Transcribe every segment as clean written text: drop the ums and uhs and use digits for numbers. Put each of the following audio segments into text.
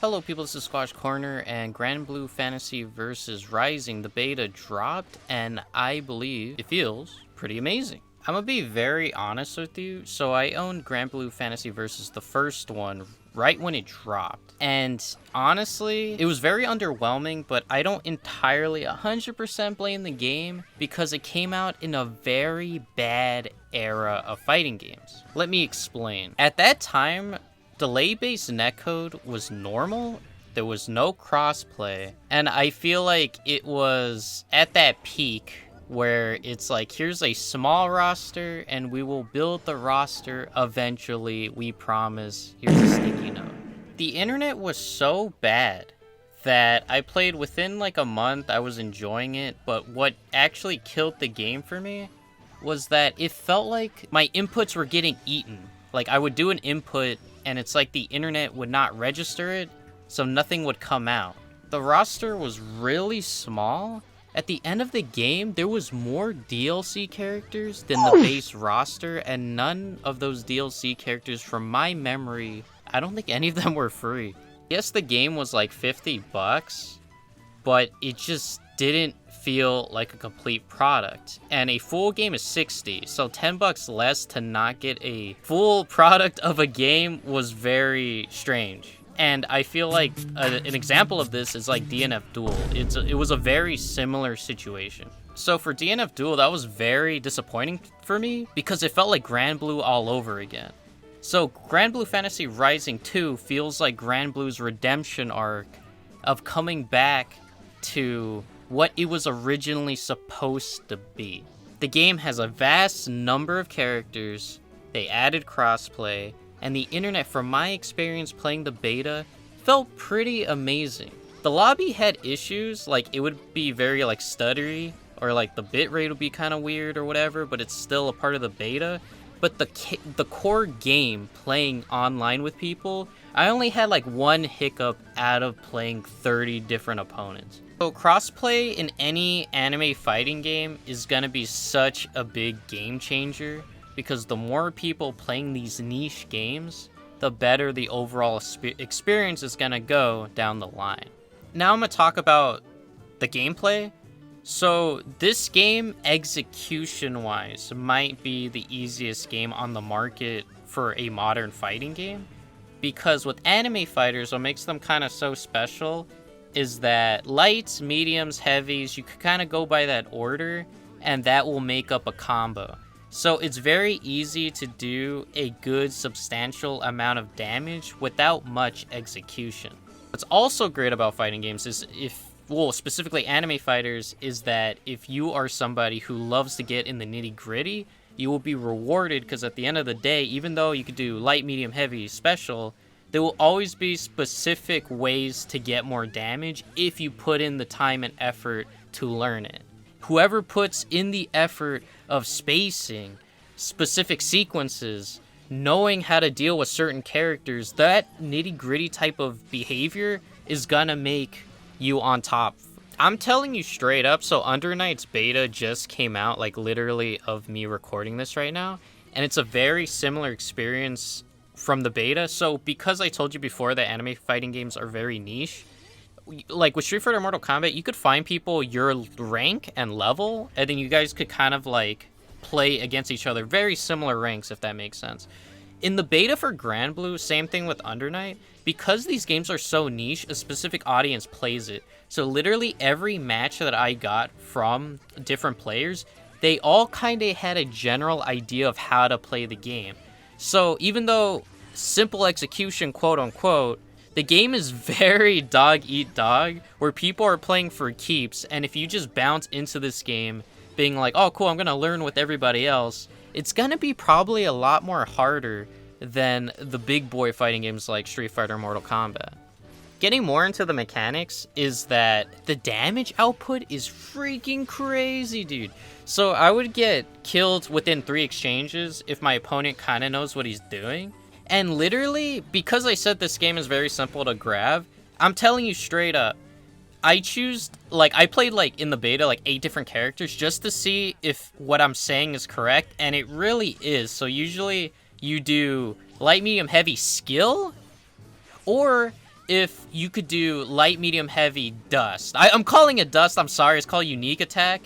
Hello people, this is Squash Corner, and Granblue Fantasy Versus Rising, the beta dropped, and I believe it feels pretty amazing. I'm gonna be very honest with you, so I owned Granblue Fantasy Versus, the first one, right when it dropped. And honestly, it was very underwhelming, but I don't entirely 100% blame the game because it came out in a very bad era of fighting games. Let me explain. At that time, delay-based netcode was normal, there was no crossplay, and I feel like it was at that peak where it's like, here's a small roster, and we will build the roster eventually, we promise, here's a sticky note. The internet was so bad that I played within like a month, I was enjoying it, but what actually killed the game for me was that it felt like my inputs were getting eaten. Like, I would do an input, and it's like the internet would not register it, so nothing would come out. The roster was really small. At the end of the game, there was more DLC characters than the base roster, and none of those DLC characters, from my memory, I don't think any of them were free. Yes, the game was like $50, but it just didn't feel like a complete product. And a full game is $60, so $10 less to not get a full product of a game was very strange. And I feel like an example of this is like DNF Duel. It was a very similar situation. So for DNF Duel, that was very disappointing for me because it felt like Granblue all over again. So Granblue Fantasy Rising 2 feels like Granblue's redemption arc of coming back to what it was originally supposed to be. The game has a vast number of characters, they added crossplay, and the internet, from my experience playing the beta, felt pretty amazing. The lobby had issues, like it would be very like stuttery, or like the bitrate would be kind of weird or whatever, but it's still a part of the beta. But the core game, playing online with people, I only had like one hiccup out of playing 30 different opponents. So crossplay in any anime fighting game is gonna be such a big game changer because the more people playing these niche games, the better the overall experience is gonna go down the line. Now I'm gonna talk about the gameplay. So this game, execution-wise, might be the easiest game on the market for a modern fighting game. Because with anime fighters, what makes them kind of so special is that lights, mediums, heavies, you could kind of go by that order, and that will make up a combo. So it's very easy to do a good, substantial amount of damage without much execution. What's also great about fighting games is specifically anime fighters, is that if you are somebody who loves to get in the nitty-gritty, you will be rewarded because at the end of the day, even though you could do light, medium, heavy, special, there will always be specific ways to get more damage if you put in the time and effort to learn it. Whoever puts in the effort of spacing, specific sequences, knowing how to deal with certain characters, that nitty-gritty type of behavior is gonna make you on top. I'm telling you straight up, so Under Night's beta just came out, like literally of me recording this right now, and it's a very similar experience from the beta. So because I told you before that anime fighting games are very niche, like with Street Fighter Mortal Kombat, you could find people your rank and level, and then you guys could kind of like play against each other. Very similar ranks, if that makes sense. In the beta for Granblue, same thing with Under Night. Because these games are so niche, a specific audience plays it. So literally every match that I got from different players, they all kind of had a general idea of how to play the game. So even though simple execution, quote unquote, the game is very dog eat dog, where people are playing for keeps, and if you just bounce into this game being like, oh cool, I'm gonna learn with everybody else, it's gonna be probably a lot more harder than the big boy fighting games like Street Fighter or Mortal Kombat. Getting more into the mechanics is that the damage output is freaking crazy, dude. So I would get killed within 3 exchanges if my opponent kind of knows what he's doing. And literally, because I said this game is very simple to grab, I'm telling you straight up, I played like in the beta like 8 different characters just to see if what I'm saying is correct, and it really is. So usually you do light, medium, heavy skill, or if you could do light, medium, heavy, dust. I'm calling it dust, I'm sorry, it's called unique attack.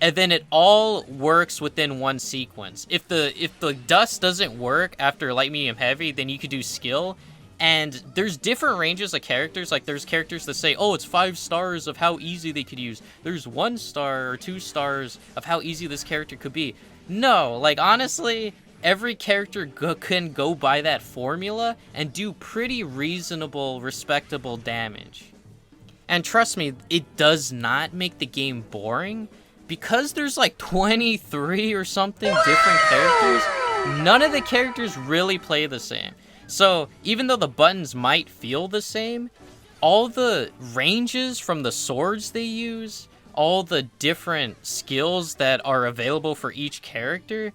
And then it all works within one sequence. If the dust doesn't work after light, medium, heavy, then you could do skill. And there's different ranges of characters. Like, there's characters that say, oh, it's 5 stars of how easy they could use. There's 1 star or 2 stars of how easy this character could be. No, like, honestly, every character can go by that formula and do pretty reasonable, respectable damage. And trust me, it does not make the game boring. Because there's like 23 or something different characters, none of the characters really play the same. So even though the buttons might feel the same, all the ranges from the swords they use, all the different skills that are available for each character,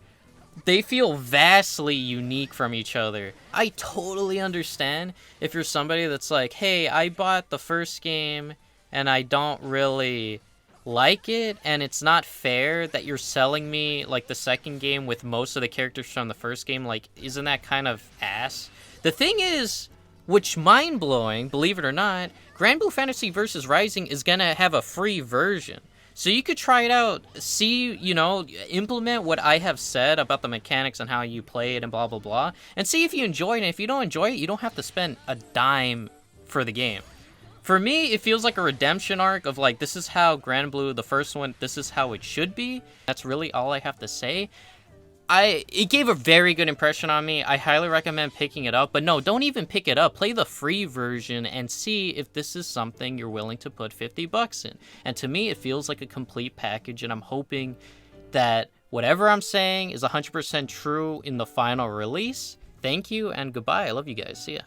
they feel vastly unique from each other. I totally understand if you're somebody that's like, hey, I bought the first game and I don't really like it, and it's not fair that you're selling me like the second game with most of the characters from the first game. Like, isn't that kind of ass? The thing is, which mind-blowing, believe it or not, Granblue Fantasy Versus Rising is gonna have a free version. So you could try it out, see, you know, implement what I have said about the mechanics and how you play it and blah blah blah, and see if you enjoy it. And if you don't enjoy it, you don't have to spend a dime for the game. For me, it feels like a redemption arc of like, this is how Granblue, the first one, this is how it should be. That's really all I have to say. It gave a very good impression on me. I highly recommend picking it up. But no, don't even pick it up. Play the free version and see if this is something you're willing to put $50 in. And to me, it feels like a complete package. And I'm hoping that whatever I'm saying is 100% true in the final release. Thank you and goodbye. I love you guys. See ya.